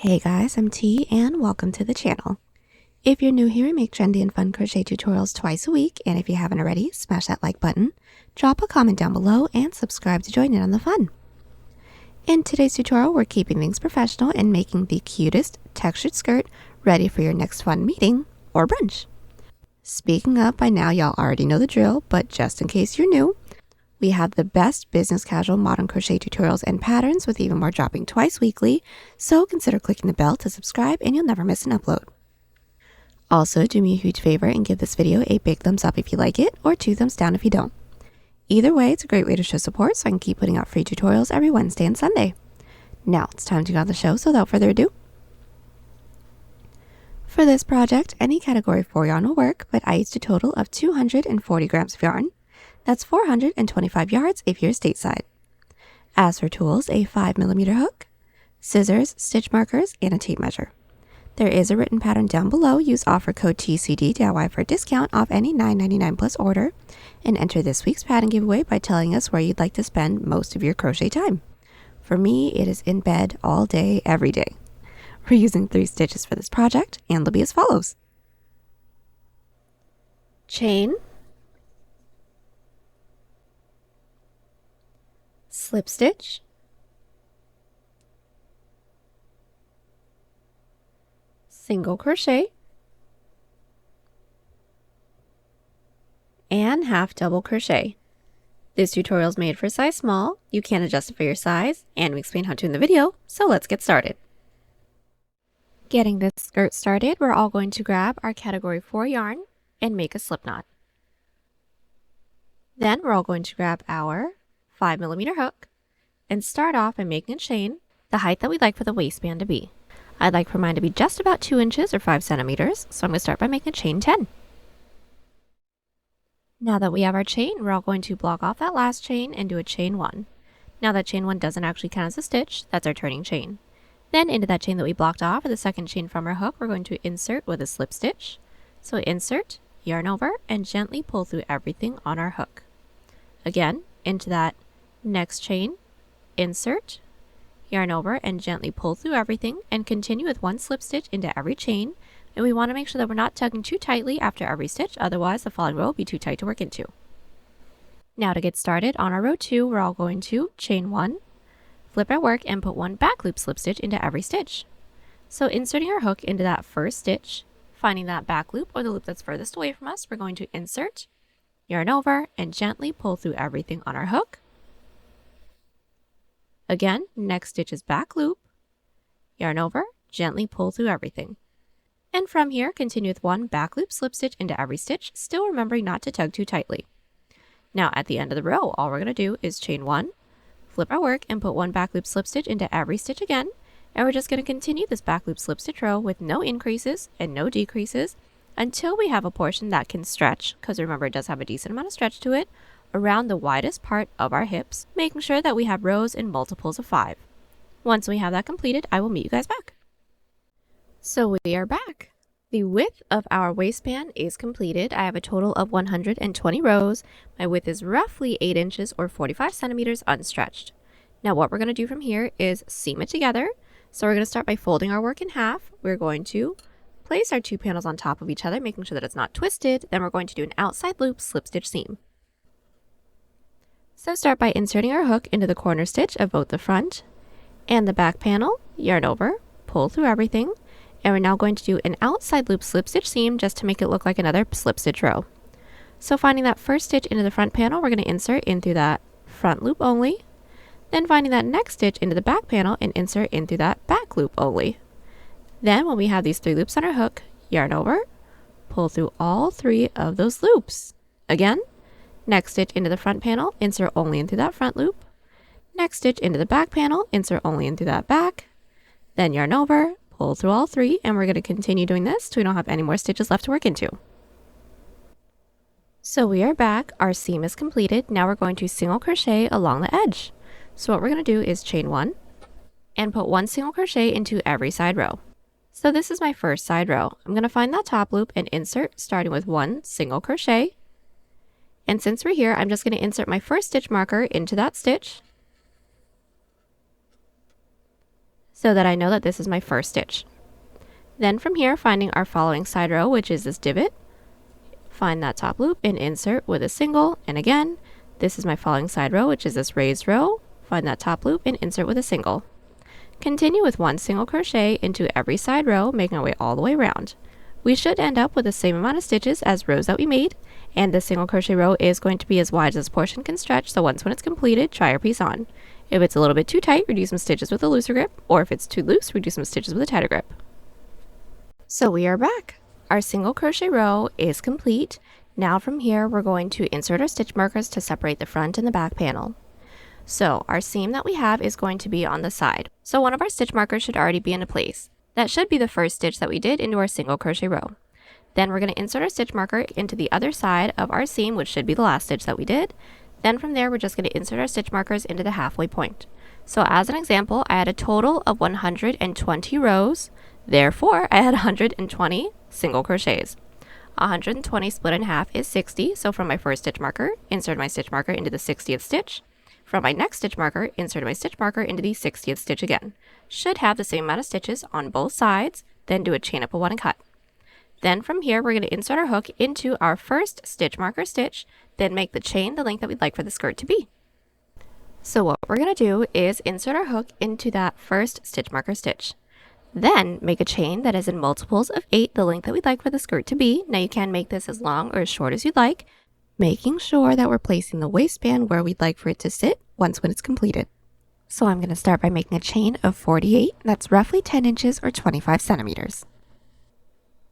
Hey guys, I'm T and welcome to the channel. If you're new here, I make trendy and fun crochet tutorials twice a week, and if you haven't already, smash that like button, drop a comment down below, and subscribe to join in on the fun. In today's tutorial, we're keeping things professional and making the cutest textured skirt ready for your next fun meeting or brunch. Speaking of, by now y'all already know the drill, but just in case you're new, we have the best business casual modern crochet tutorials and patterns with even more dropping twice weekly, so consider clicking the bell to subscribe and you'll never miss an upload. Also, do me a huge favor and give this video a big thumbs up if you like it, or 2 thumbs down if you don't. Either way, it's a great way to show support so I can keep putting out free tutorials every Wednesday and Sunday. Now, it's time to get on the show, so without further ado. For this project, any category 4 yarn will work, but I used a total of 240 grams of yarn. That's 425 yards if you're stateside. As for tools, a 5mm hook, scissors, stitch markers, and a tape measure. There is a written pattern down below. Use offer code TCD DIY for a discount off any $9.99 plus order, and enter this week's pattern giveaway by telling us where you'd like to spend most of your crochet time. For me, it is in bed all day, every day. We're using 3 stitches for this project, and they'll be as follows. Chain, slip stitch, single crochet, and half double crochet. This tutorial is made for size small. You can adjust it for your size, and we explain how to in the video, so let's get started. Getting this skirt started, we're all going to grab our category 4 yarn and make a slip knot. Then we're all going to grab our 5mm hook and start off by making a chain the height that we'd like for the waistband to be. I'd like for mine to be just about 2 inches or 5 centimeters, so I'm going to start by making a chain 10. Now that we have our chain, we're all going to block off that last chain and do a chain 1. Now that chain 1 doesn't actually count as a stitch, that's our turning chain. Then into that chain that we blocked off, or the second chain from our hook, we're going to insert with a slip stitch. So insert, yarn over, and gently pull through everything on our hook. Again, into that next chain, insert, yarn over, and gently pull through everything, and continue with 1 slip stitch into every chain. And we want to make sure that we're not tugging too tightly after every stitch, otherwise the following row will be too tight to work into. Now to get started, on our row 2, we're all going to chain 1, flip our work, and put 1 back loop slip stitch into every stitch. So inserting our hook into that first stitch, finding that back loop or the loop that's furthest away from us, we're going to insert, yarn over, and gently pull through everything on our hook. Again, next stitch is back loop, yarn over, gently pull through everything. And from here, continue with 1 back loop slip stitch into every stitch, still remembering not to tug too tightly. Now at the end of the row, all we're going to do is chain 1, flip our work, and put 1 back loop slip stitch into every stitch again, and we're just going to continue this back loop slip stitch row with no increases and no decreases until we have a portion that can stretch, because remember it does have a decent amount of stretch to it, around the widest part of our hips, making sure that we have rows in multiples of 5. Once we have that completed, I will meet you guys back. So we are back. The width of our waistband is completed. I have a total of 120 rows. My width is roughly 8 inches or 45 centimeters unstretched. Now what we're going to do from here is seam it together. So we're going to start by folding our work in half. We're going to place our 2 panels on top of each other, making sure that it's not twisted. Then we're going to do an outside loop slip stitch seam. So start by inserting our hook into the corner stitch of both the front and the back panel, yarn over, pull through everything, and we're now going to do an outside loop slip stitch seam just to make it look like another slip stitch row. So finding that first stitch into the front panel, we're going to insert in through that front loop only, then finding that next stitch into the back panel and insert in through that back loop only. Then when we have these 3 loops on our hook, yarn over, pull through all 3 of those loops. Again, next stitch into the front panel, insert only into that front loop. Next stitch into the back panel, insert only into that back. Then yarn over, pull through all 3, and we're going to continue doing this so we don't have any more stitches left to work into. So we are back. Our seam is completed. Now we're going to single crochet along the edge. So what we're going to do is chain 1 and put 1 single crochet into every side row. So this is my first side row. I'm going to find that top loop and insert starting with 1 single crochet. And since we're here, I'm just going to insert my first stitch marker into that stitch, so that I know that this is my first stitch. Then from here, finding our following side row, which is this divot, find that top loop and insert with a single, and again, this is my following side row, which is this raised row, find that top loop and insert with a single. Continue with 1 single crochet into every side row, making our way all the way around. We should end up with the same amount of stitches as rows that we made, and the single crochet row is going to be as wide as this portion can stretch, so once when it's completed, try your piece on. If it's a little bit too tight, reduce some stitches with a looser grip, or if it's too loose, reduce some stitches with a tighter grip. So we are back. Our single crochet row is complete. Now from here, we're going to insert our stitch markers to separate the front and the back panel. So our seam that we have is going to be on the side. So one of our stitch markers should already be into place. That should be the first stitch that we did into our single crochet row. Then we're going to insert our stitch marker into the other side of our seam, which should be the last stitch that we did. Then from there, we're just going to insert our stitch markers into the halfway point. So as an example, I had a total of 120 rows. Therefore, I had 120 single crochets. 120 split in half is 60. So from my first stitch marker, insert my stitch marker into the 60th stitch. From my next stitch marker, insert my stitch marker into the 60th stitch again. Should have the same amount of stitches on both sides, then do a chain up of 1 and cut. Then from here, we're going to insert our hook into our first stitch marker stitch, then make the chain the length that we'd like for the skirt to be. So what we're going to do is insert our hook into that first stitch marker stitch. Then make a chain that is in multiples of 8, the length that we'd like for the skirt to be. Now you can make this as long or as short as you'd like, making sure that we're placing the waistband where we'd like for it to sit once when it's completed. So I'm going to start by making a chain of 48, that's roughly 10 inches or 25 centimeters.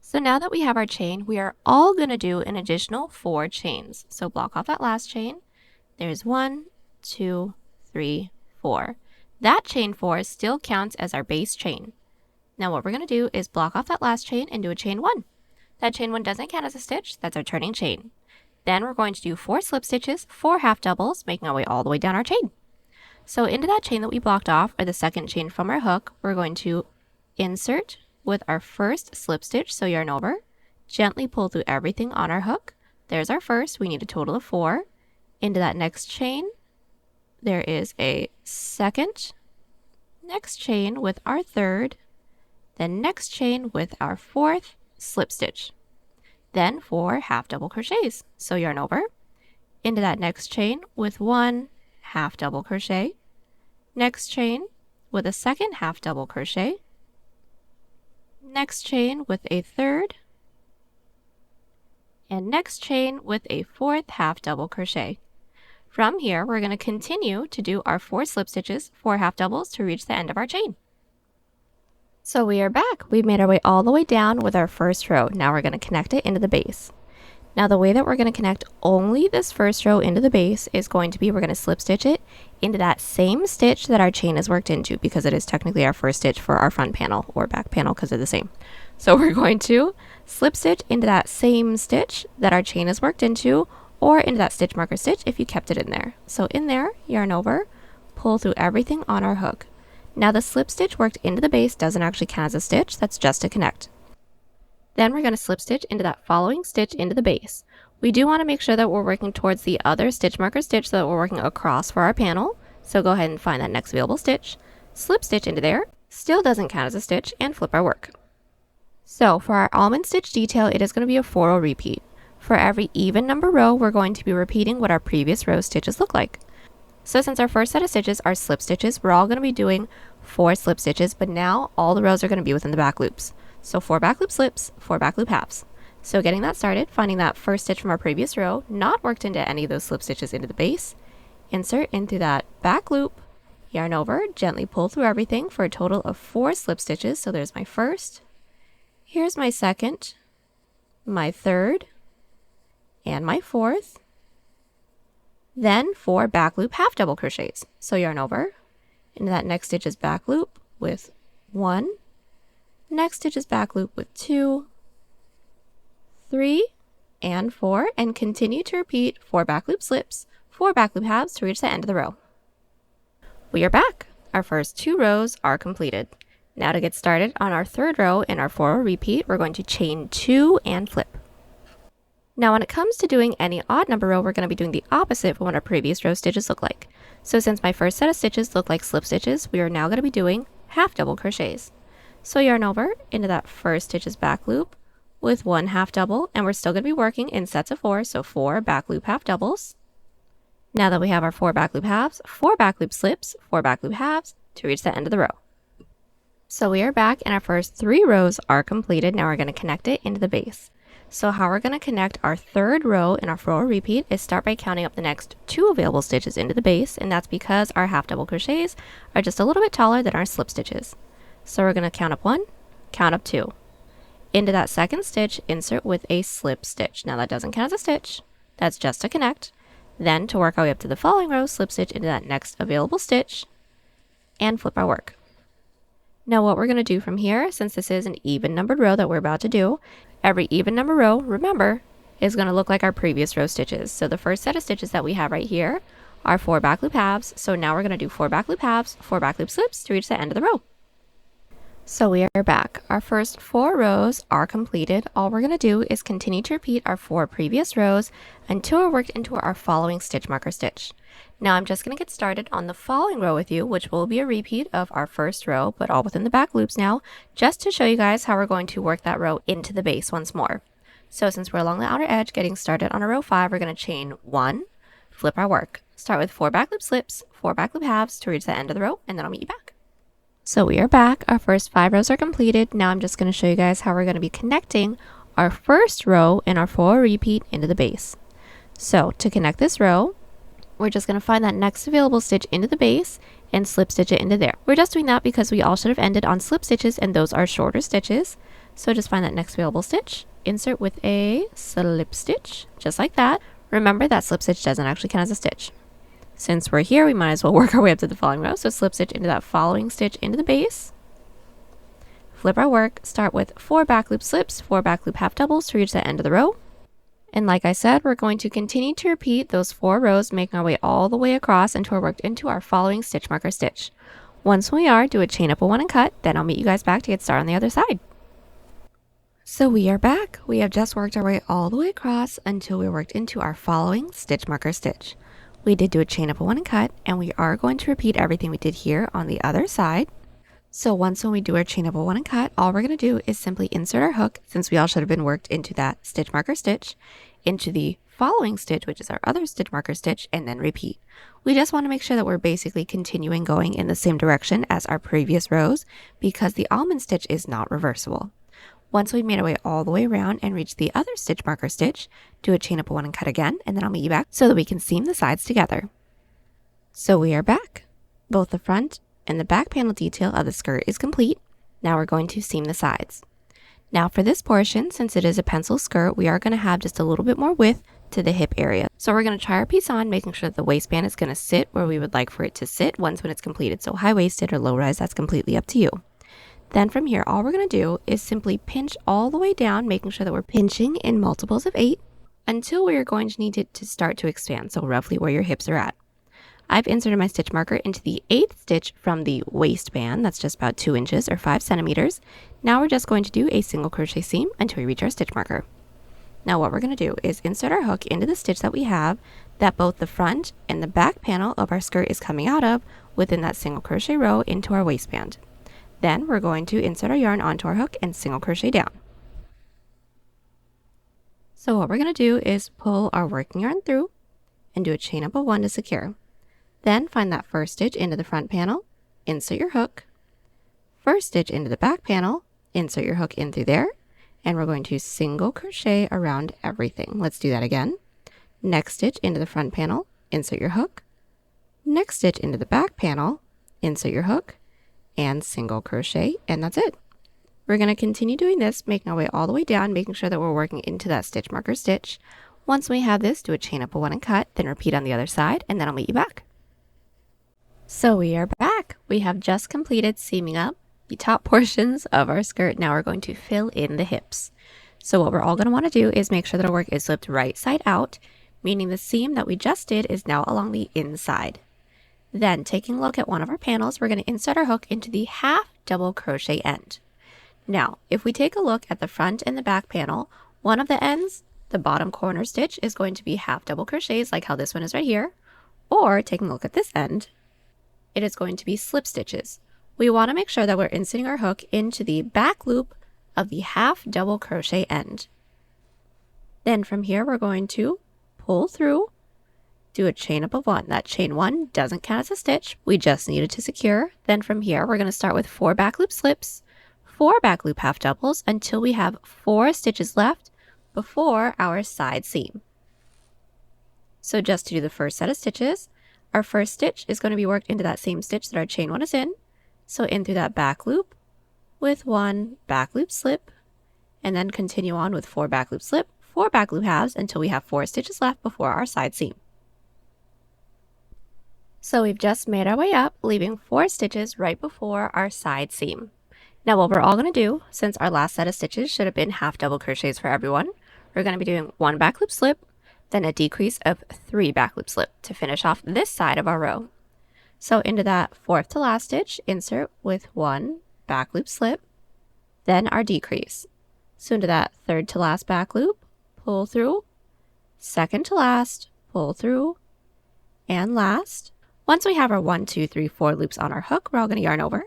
So now that we have our chain, we are all going to do an additional 4 chains. So block off that last chain. There's 1, 2, 3, 4. That chain 4 still counts as our base chain. Now what we're going to do is block off that last chain and do a chain 1. That chain 1 doesn't count as a stitch, that's our turning chain. Then we're going to do 4 slip stitches, 4 half doubles, making our way all the way down our chain. So into that chain that we blocked off, or the second chain from our hook, we're going to insert with our first slip stitch, so yarn over, gently pull through everything on our hook. There's our first, we need a total of 4. Into that next chain, there is a second, next chain with our third, then next chain with our fourth slip stitch. Then 4 half double crochets. So yarn over, into that next chain with 1 half double crochet, next chain with a second half double crochet, next chain with a third, and next chain with a fourth half double crochet. From here, we're going to continue to do our 4 slip stitches, 4 half doubles to reach the end of our chain. So we are back. We've made our way all the way down with our first row. Now we're going to connect it into the base. Now the way that we're going to connect only this first row into the base is going to be we're going to slip stitch it into that same stitch that our chain is worked into, because it is technically our first stitch for our front panel or back panel because they're the same. So we're going to slip stitch into that same stitch that our chain is worked into, or into that stitch marker stitch if you kept it in there. So in there, yarn over, pull through everything on our hook. Now the slip stitch worked into the base doesn't actually count as a stitch, that's just to connect. Then we're going to slip stitch into that following stitch into the base. We do want to make sure that we're working towards the other stitch marker stitch so that we're working across for our panel. So go ahead and find that next available stitch, slip stitch into there, still doesn't count as a stitch, and flip our work. So for our almond stitch detail, it is going to be a 4-row repeat. For every even number row, we're going to be repeating what our previous row stitches look like. So since our first set of stitches are slip stitches, we're all going to be doing 4 slip stitches, but now all the rows are going to be within the back loops. So 4 back loop slips, 4 back loop halves. So getting that started, finding that first stitch from our previous row, not worked into any of those slip stitches into the base, insert into that back loop, yarn over, gently pull through everything for a total of 4 slip stitches. So there's my first, here's my second, my third, and my fourth. Then 4 back loop half double crochets. So yarn over, into that next stitch is back loop with 1, next stitch is back loop with 2, 3, and 4, and continue to repeat 4 back loop slips, 4 back loop halves to reach the end of the row. We are back. Our first 2 rows are completed. Now to get started on our third row in our 4-row repeat, we're going to chain 2 and flip. Now when it comes to doing any odd number row, we're going to be doing the opposite from what our previous row stitches look like. So since my first set of stitches look like slip stitches, we are now going to be doing half double crochets. So yarn over into that first stitch's back loop with 1 half double, and we're still going to be working in sets of 4, so 4 back loop half doubles. Now that we have our 4 back loop halves, 4 back loop slips, 4 back loop halves to reach the end of the row. So we are back and our first 3 rows are completed. Now we're going to connect it into the base. So how we're going to connect our third row in our 4-row repeat is start by counting up the next 2 available stitches into the base, and that's because our half double crochets are just a little bit taller than our slip stitches. So we're going to count up 1, count up 2. Into that second stitch, insert with a slip stitch. Now that doesn't count as a stitch, that's just to connect. Then to work our way up to the following row, slip stitch into that next available stitch and flip our work. Now what we're going to do from here, since this is an even numbered row that we're about to do, every even number row, remember, is going to look like our previous row stitches. So the first set of stitches that we have right here are 4 back loop halves. So now we're going to do 4 back loop halves, 4 back loop slips to reach the end of the row. So we are back. Our first 4 rows are completed. All we're going to do is continue to repeat our 4 previous rows until we're worked into our following stitch marker stitch. Now I'm just going to get started on the following row with you, which will be a repeat of our first row, but all within the back loops now, just to show you guys how we're going to work that row into the base once more. So since we're along the outer edge, getting started on a row 5, we're going to chain 1, flip our work. Start with 4 back loop slips, 4 back loop halves to reach the end of the row, and then I'll meet you back. So we are back. Our first 5 rows are completed. Now I'm just going to show you guys how we're going to be connecting our first row in our 4 repeat into the base. So to connect this row, we're just going to find that next available stitch into the base and slip stitch it into there. We're just doing that because we all should have ended on slip stitches and those are shorter stitches. So just find that next available stitch, insert with a slip stitch, just like that. Remember that slip stitch doesn't actually count as a stitch. Since we're here, we might as well work our way up to the following row. So slip stitch into that following stitch into the base. Flip our work, start with 4 back loop slips, 4 back loop half doubles to reach the end of the row. And like I said, we're going to continue to repeat those 4 rows, making our way all the way across until we're worked into our following stitch marker stitch. Once we are, do a chain up a 1 and cut, then I'll meet you guys back to get started on the other side. So we are back. We have just worked our way all the way across until we worked into our following stitch marker stitch. We did do a chain up a 1 and cut, and we are going to repeat everything we did here on the other side. So once when we do our chain up a 1 and cut, all we're going to do is simply insert our hook, since we all should have been worked into that stitch marker stitch, into the following stitch, which is our other stitch marker stitch, and then repeat. We just want to make sure that we're basically continuing going in the same direction as our previous rows, because the almond stitch is not reversible. Once we've made our way all the way around and reached the other stitch marker stitch, do a chain up a 1 and cut again, and then I'll meet you back so that we can seam the sides together. So we are back. Both the front and the back panel detail of the skirt is complete. Now we're going to seam the sides. Now for this portion, since it is a pencil skirt, we are going to have just a little bit more width to the hip area. So we're going to try our piece on, making sure that the waistband is going to sit where we would like for it to sit when it's completed. So high-waisted or low-rise, that's completely up to you. Then from here, all we're going to do is simply pinch all the way down, making sure that we're pinching in multiples of 8 until we are going to need it to start to expand, so roughly where your hips are at. I've inserted my stitch marker into the 8th stitch from the waistband. That's just about 2 inches or 5 centimeters. Now we're just going to do a single crochet seam until we reach our stitch marker. Now what we're going to do is insert our hook into the stitch that we have that both the front and the back panel of our skirt is coming out of within that single crochet row into our waistband. Then we're going to insert our yarn onto our hook and single crochet down. So what we're going to do is pull our working yarn through and do a chain up of 1 to secure. Then find that first stitch into the front panel, insert your hook, first stitch into the back panel, insert your hook in through there, and we're going to single crochet around everything. Let's do that again. Next stitch into the front panel, insert your hook, next stitch into the back panel, insert your hook, and single crochet, and that's it. We're going to continue doing this, making our way all the way down, making sure that we're working into that stitch marker stitch. Once we have this, do a chain up of 1 and cut, then repeat on the other side, and then I'll meet you back. So we are back. We have just completed seaming up the top portions of our skirt. Now we're going to fill in the hips. So what we're all going to want to do is make sure that our work is flipped right side out, meaning the seam that we just did is now along the inside. Then taking a look at one of our panels, we're going to insert our hook into the half double crochet end. Now, if we take a look at the front and the back panel, one of the ends, the bottom corner stitch, is going to be half double crochets like how this one is right here, or taking a look at this end, it is going to be slip stitches. we want to make sure that we're inserting our hook into the back loop of the half double crochet end. Then from here, we're going to pull through, do a chain up of 1. That chain 1 doesn't count as a stitch. We just need it to secure. Then from here, we're going to start with 4 back loop slips, 4 back loop half doubles until we have 4 stitches left before our side seam. So just to do the first set of stitches, our first stitch is going to be worked into that same stitch that our chain 1 is in. So in through that back loop with 1 back loop slip, and then continue on with 4 back loop slip, 4 back loop halves until we have 4 stitches left before our side seam. So we've just made our way up, leaving 4 stitches right before our side seam. Now what we're all going to do, since our last set of stitches should have been half double crochets for everyone, we're going to be doing 1 back loop slip, then a decrease of 3 back loop slip to finish off this side of our row. So into that 4th to last stitch, insert with 1 back loop slip, then our decrease. So into that 3rd to last back loop, pull through, 2nd to last, pull through, and last. Once we have our 1, 2, 3, 4 loops on our hook, we're all going to yarn over,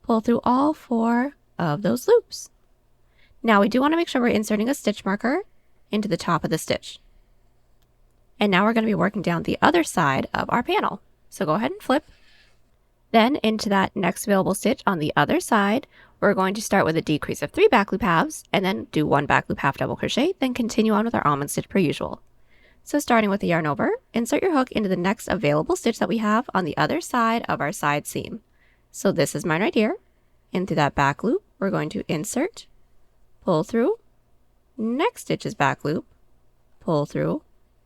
pull through all 4 of those loops. Now we do want to make sure we're inserting a stitch marker into the top of the stitch. And now we're going to be working down the other side of our panel. So go ahead and flip. Then into that next available stitch on the other side, we're going to start with a decrease of 3 back loop halves and then do 1 back loop half double crochet, then continue on with our almond stitch per usual. So starting with the yarn over, insert your hook into the next available stitch that we have on the other side of our side seam. So this is mine right here. In through that back loop, we're going to insert, pull through, next stitch is back loop, pull through,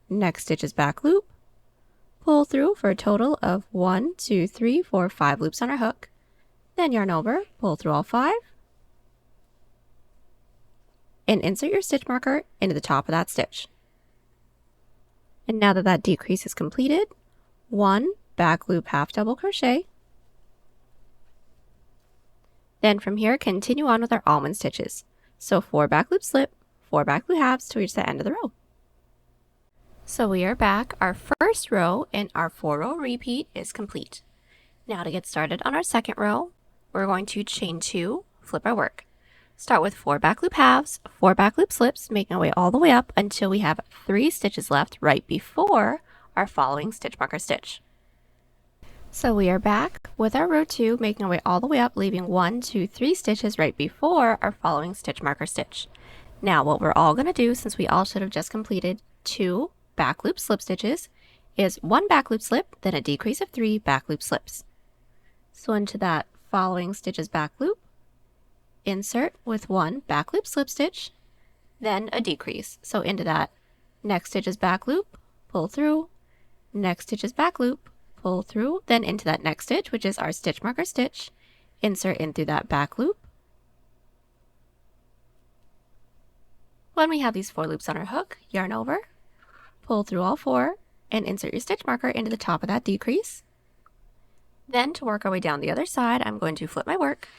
next stitch is back loop, pull through for a total of 1, 2, 3, 4, 5 loops on our hook, then yarn over, pull through all 5, and insert your stitch marker into the top of that stitch. And now that that decrease is completed, 1 back loop half double crochet. Then from here, continue on with our almond stitches. So 4 back loop slip, 4 back loop halves to reach the end of the row. So we are back. Our first row in our 4-row repeat is complete. Now to get started on our second row, we're going to chain 2, flip our work. Start with 4 back loop halves, 4 back loop slips, making our way all the way up until we have 3 stitches left right before our following stitch marker stitch. So we are back with our row 2, making our way all the way up, leaving 1, 2, 3 stitches right before our following stitch marker stitch. Now what we're all going to do, since we all should have just completed 2 back loop slip stitches, is 1 back loop slip, then a decrease of 3 back loop slips. So into that following stitches back loop, insert with 1 back loop slip stitch, then a decrease. So into that next stitch is back loop, pull through, next stitch is back loop, pull through, then into that next stitch, which is our stitch marker stitch, insert in through that back loop. When we have these 4 loops on our hook, yarn over, pull through all 4, and insert your stitch marker into the top of that decrease. Then to work our way down the other side, I'm going to flip my work.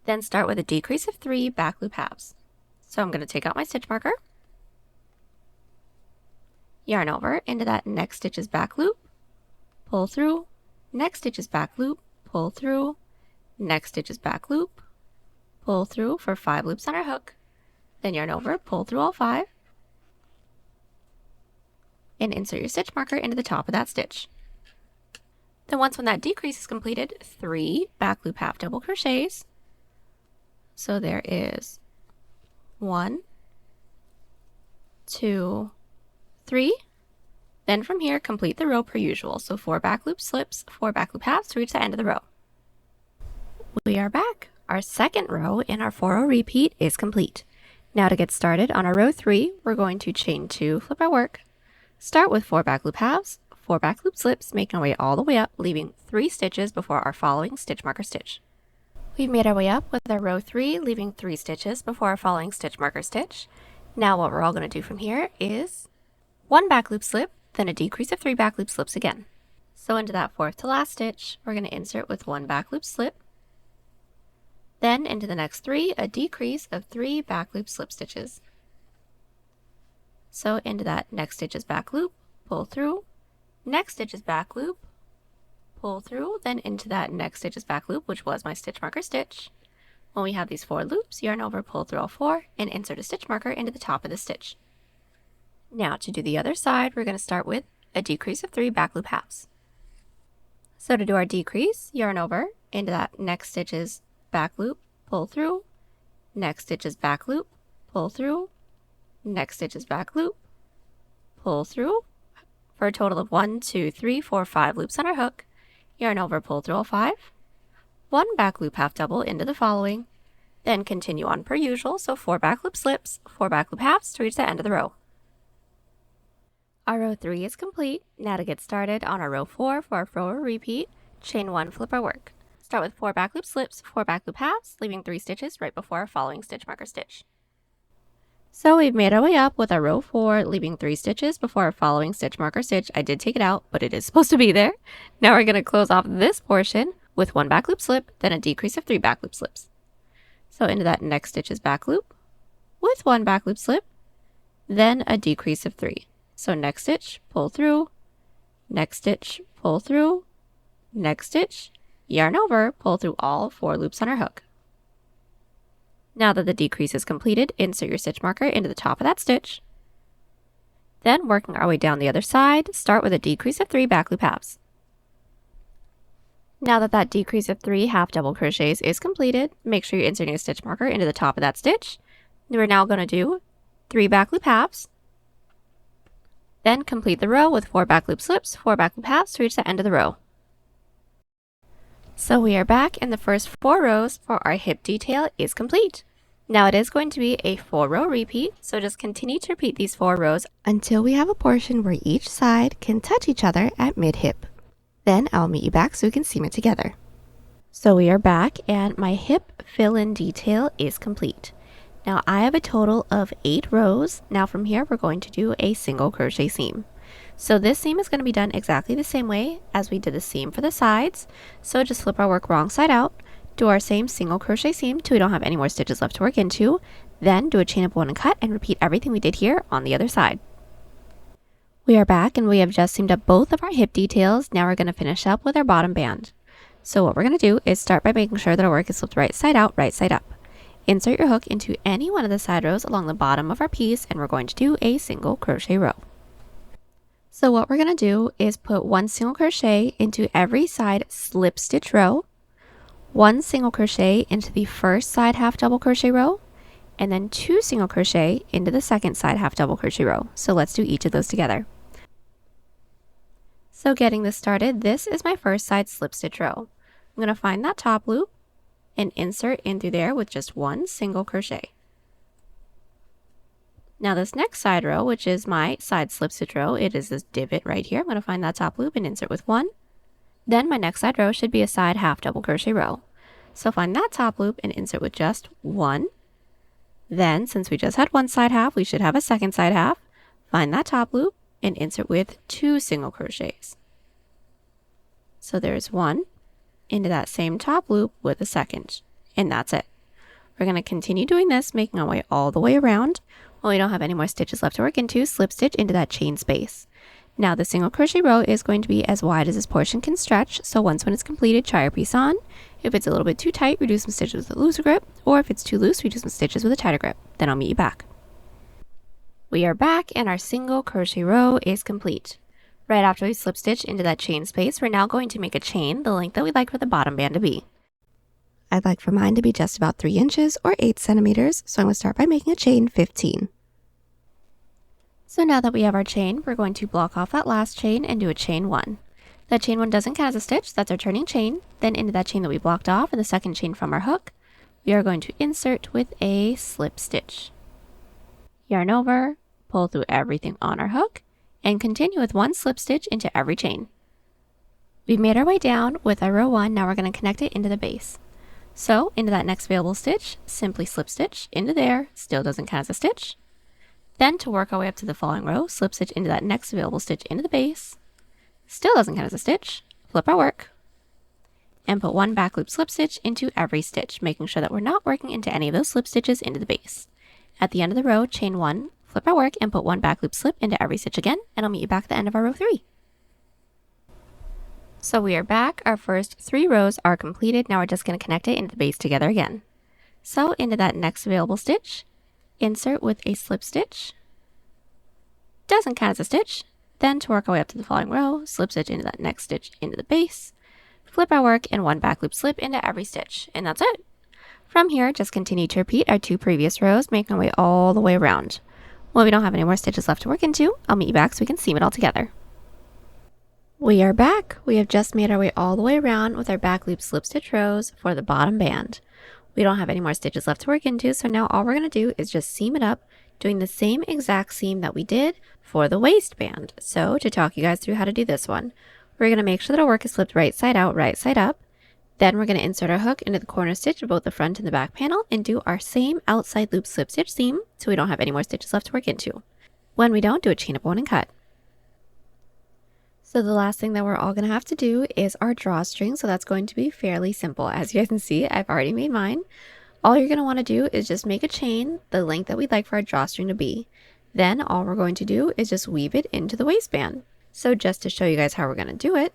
Then start with a decrease of 3 back loop halves. So I'm going to take out my stitch marker, yarn over into that next stitch is back loop, pull through, next stitch is back loop, pull through, next stitch is back loop, pull through for 5 loops on our hook, then yarn over, pull through all 5, and insert your stitch marker into the top of that stitch. Then when that decrease is completed, 3 back loop half double crochets. So there is 1, 2, 3. Then from here, complete the row per usual. So 4 back loop slips, 4 back loop halves to reach the end of the row. We are back. Our second row in our 4-row repeat is complete. Now to get started on our row 3, we're going to chain 2, flip our work. Start with 4 back loop halves, 4 back loop slips, making our way all the way up, leaving 3 stitches before our following stitch marker stitch. We've made our way up with our row 3, leaving 3 stitches before our following stitch marker stitch. Now what we're all going to do from here is 1 back loop slip, then a decrease of 3 back loop slips again. So into that 4th to last stitch, we're going to insert with 1 back loop slip. Then into the next 3, a decrease of 3 back loop slip stitches. So into that next stitch is back loop, pull through, next stitch is back loop, pull through, then into that next stitch's back loop, which was my stitch marker stitch. When we have these 4 loops, yarn over, pull through all 4, and insert a stitch marker into the top of the stitch. Now to do the other side, we're going to start with a decrease of 3 back loop halves. So to do our decrease, yarn over into that next stitch's back loop, pull through, next stitch's back loop, pull through, next stitch's back loop, pull through, for a total of 1, 2, 3, 4, 5 loops on our hook, yarn over, pull through all 5, 1 back loop half double into the following, then continue on per usual, so 4 back loop slips, 4 back loop halves to reach the end of the row. Our row 3 is complete. Now to get started on our row 4 for our 4 row repeat, chain 1, flip our work. Start with 4 back loop slips, 4 back loop halves, leaving 3 stitches right before our following stitch marker stitch. So we've made our way up with our row 4, leaving 3 stitches before our following stitch marker stitch. I did take it out, but it is supposed to be there. Now we're going to close off this portion with 1 back loop slip, then a decrease of 3 back loop slips. So into that next stitch's back loop with 1 back loop slip, then a decrease of 3. So next stitch, pull through, next stitch, pull through, next stitch, yarn over, pull through all 4 loops on our hook. Now that the decrease is completed, insert your stitch marker into the top of that stitch. Then working our way down the other side, start with a decrease of 3 back loop halves. Now that that decrease of 3 half double crochets is completed, make sure you're inserting a stitch marker into the top of that stitch. We're now going to do 3 back loop halves. Then complete the row with 4 back loop slips, 4 back loop halves to reach the end of the row. So we are back and the first 4 rows for our hip detail is complete. Now it is going to be a 4 row repeat, so just continue to repeat these 4 rows until we have a portion where each side can touch each other at mid hip. Then I'll meet you back so we can seam it together. So we are back and my hip fill-in detail is complete. Now I have a total of 8 rows. Now from here we're going to do a single crochet seam. So this seam is going to be done exactly the same way as we did the seam for the sides. So just flip our work wrong side out, do our same single crochet seam till we don't have any more stitches left to work into, then do a chain up 1 and cut and repeat everything we did here on the other side. We are back and we have just seamed up both of our hip details. Now we're going to finish up with our bottom band. So what we're going to do is start by making sure that our work is flipped right side out, right side up. Insert your hook into any one of the side rows along the bottom of our piece and we're going to do a single crochet row. So what we're going to do is put 1 single crochet into every side slip stitch row, 1 single crochet into the first side half double crochet row, and then 2 single crochet into the second side half double crochet row. So let's do each of those together. So getting this started, this is my first side slip stitch row. I'm going to find that top loop and insert in through there with just 1 single crochet. Now this next side row, which is my side slip stitch row, it is this divot right here. I'm going to find that top loop and insert with 1. Then my next side row should be a side half double crochet row. So find that top loop and insert with just 1. Then since we just had 1 side half, we should have a second side half. Find that top loop and insert with 2 single crochets. So there's 1 into that same top loop with a second, and that's it. We're going to continue doing this, making our way all the way around. When we don't have any more stitches left to work into, slip stitch into that chain space. Now the single crochet row is going to be as wide as this portion can stretch, so once when it's completed, try your piece on. If it's a little bit too tight, reduce some stitches with a looser grip, or if it's too loose, reduce some stitches with a tighter grip. Then I'll meet you back. We are back and our single crochet row is complete. Right after we slip stitch into that chain space, we're now going to make a chain the length that we'd like for the bottom band to be. I'd like for mine to be just about 3 inches or 8 centimeters, so I'm going to start by making a chain 15. So now that we have our chain, we're going to block off that last chain and do a chain 1. That chain 1 doesn't count as a stitch, that's our turning chain. Then into that chain that we blocked off and the second chain from our hook, we are going to insert with a slip stitch. Yarn over, pull through everything on our hook, and continue with 1 slip stitch into every chain. We've made our way down with our row 1, now we're going to connect it into the base. So into that next available stitch, simply slip stitch into there, still doesn't count as a stitch. Then to work our way up to the following row, slip stitch into that next available stitch into the base, still doesn't count as a stitch, flip our work, and put 1 back loop slip stitch into every stitch, making sure that we're not working into any of those slip stitches into the base. At the end of the row, chain 1, flip our work, and put 1 back loop slip into every stitch again, and I'll meet you back at the end of our row 3. So we are back. Our first 3 rows are completed. Now we're just going to connect it into the base together again. So into that next available stitch, insert with a slip stitch. Doesn't count as a stitch. Then to work our way up to the following row, slip stitch into that next stitch into the base, flip our work, and 1 back loop slip into every stitch. And that's it. From here, just continue to repeat our 2 previous rows, making our way all the way around. When we don't have any more stitches left to work into, I'll meet you back so we can seam it all together. We are back. We have just made our way all the way around with our back loop slip stitch rows for the bottom band. We don't have any more stitches left to work into, so now all we're going to do is just seam it up, doing the same exact seam that we did for the waistband. So to talk you guys through how to do this one, we're going to make sure that our work is flipped right side out, right side up. Then we're going to insert our hook into the corner stitch of both the front and the back panel and do our same outside loop slip stitch seam so we don't have any more stitches left to work into. When we don't, do a chain up 1 and cut. So the last thing that we're all going to have to do is our drawstring. So that's going to be fairly simple. As you guys can see, I've already made mine. All you're going to want to do is just make a chain the length that we'd like for our drawstring to be. Then all we're going to do is just weave it into the waistband. So just to show you guys how we're going to do it,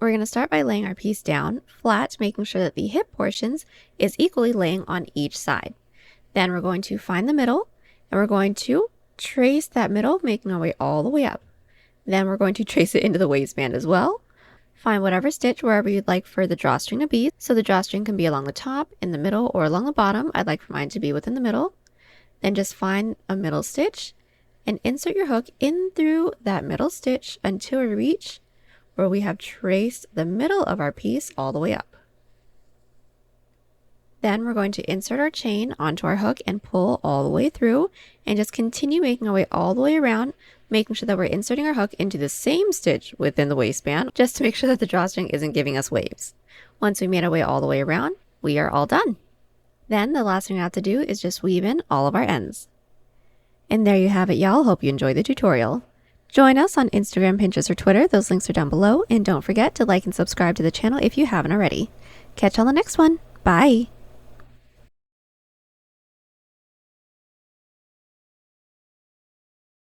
we're going to start by laying our piece down flat, making sure that the hip portions is equally laying on each side. Then we're going to find the middle and we're going to trace that middle, making our way all the way up. Then we're going to trace it into the waistband as well. Find whatever stitch wherever you'd like for the drawstring to be. So the drawstring can be along the top, in the middle, or along the bottom. I'd like for mine to be within the middle. Then just find a middle stitch and insert your hook in through that middle stitch until we reach where we have traced the middle of our piece all the way up. Then we're going to insert our chain onto our hook and pull all the way through and just continue making our way all the way around, making sure that we're inserting our hook into the same stitch within the waistband just to make sure that the drawstring isn't giving us waves. Once we made our way all the way around, we are all done. Then the last thing we have to do is just weave in all of our ends. And there you have it, y'all. Hope you enjoyed the tutorial. Join us on Instagram, Pinterest, or Twitter. Those links are down below. And don't forget to like and subscribe to the channel if you haven't already. Catch you on the next one. Bye!